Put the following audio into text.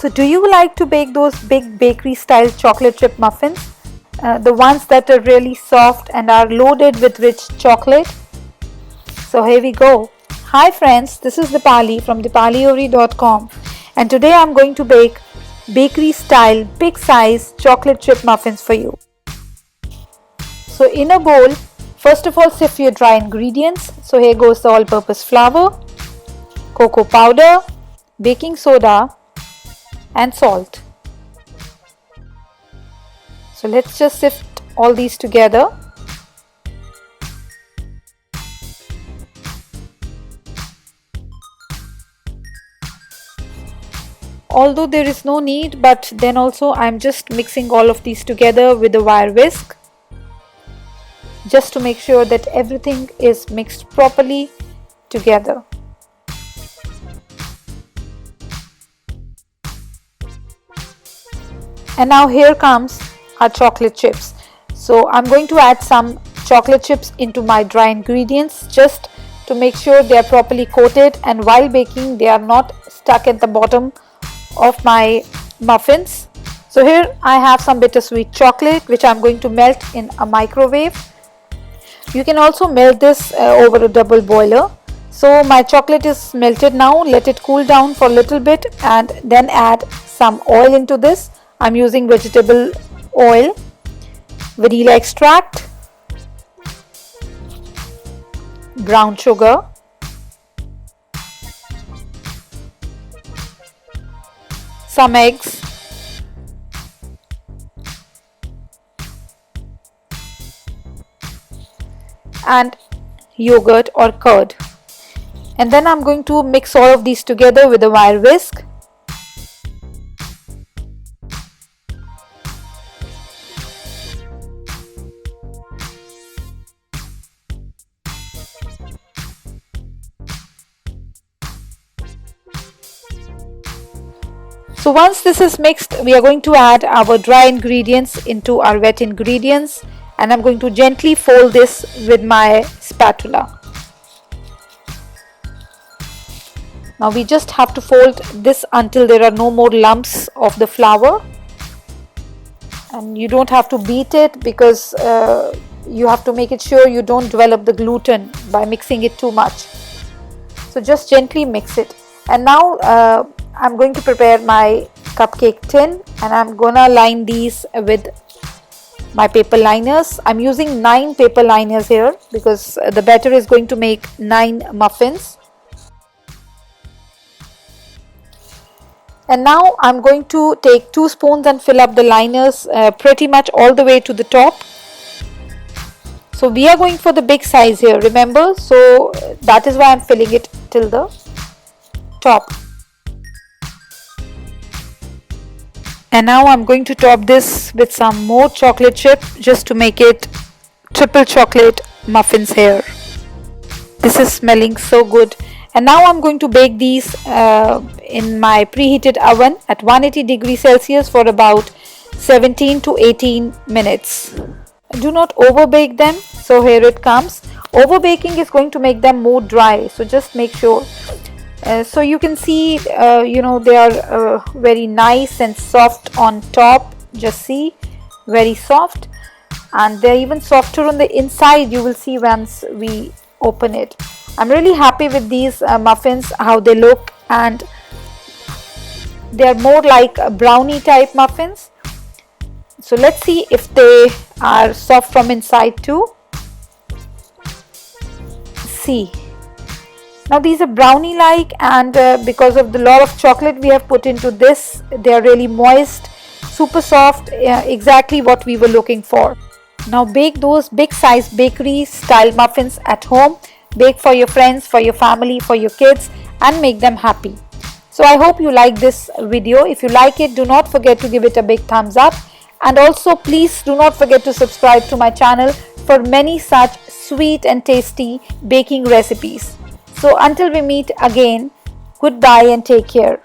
So do you like to bake those big bakery style chocolate chip muffins? The ones that are really soft and are loaded with rich chocolate? So here we go. Hi friends, this is Deepali from deepaliohri.com, and today I'm going to bake bakery style big size chocolate chip muffins for you. So in a bowl, first of all sift your dry ingredients. So here goes the all-purpose flour, cocoa powder, baking soda and salt. So let's just sift all these together. Although there is no need, but then also I'm just mixing all of these together with a wire whisk, just to make sure that everything is mixed properly together. And now here comes our chocolate chips. So I'm going to add some chocolate chips into my dry ingredients just to make sure they are properly coated, and while baking they are not stuck at the bottom of my muffins. So here I have some bittersweet chocolate which I'm going to melt in a microwave. You can also melt this over a double boiler. So my chocolate is melted now. Let it cool down for a little bit and then add some oil into this. I'm using vegetable oil, vanilla extract, brown sugar, some eggs, and yogurt or curd. And then I'm going to mix all of these together with a wire whisk. So once this is mixed, we are going to add our dry ingredients into our wet ingredients, and I'm going to gently fold this with my spatula. Now we just have to fold this until there are no more lumps of the flour, and you don't have to beat it because you have to make it sure you don't develop the gluten by mixing it too much. So just gently mix it. And now I'm going to prepare my cupcake tin, and I'm gonna line these with my paper liners. I'm using 9 paper liners here because the batter is going to make 9 muffins. And now I'm going to take 2 spoons and fill up the liners pretty much all the way to the top. So we are going for the big size here, remember, so that is why I'm filling it till the top. And now I'm going to top this with some more chocolate chip just to make it triple chocolate muffins here. This is smelling so good. And now I'm going to bake these in my preheated oven at 180 degrees Celsius for about 17 to 18 minutes. Do not overbake them. So here it comes. Overbaking is going to make them more dry, so just make sure. So you can see they are very nice and soft on top. Just see, very soft, and they're even softer on the inside, you will see once we open it. I'm really happy with these muffins, how they look, and they're more like brownie type muffins. So let's see if they are soft from inside too. See, now these are brownie like, and because of the lot of chocolate we have put into this, they are really moist, super soft, exactly what we were looking for. Now bake those big size bakery style muffins at home. Bake for your friends, for your family, for your kids, and make them happy. So I hope you like this video. If you like it, do not forget to give it a big thumbs up, and also please do not forget to subscribe to my channel for many such sweet and tasty baking recipes. So until we meet again, goodbye and take care.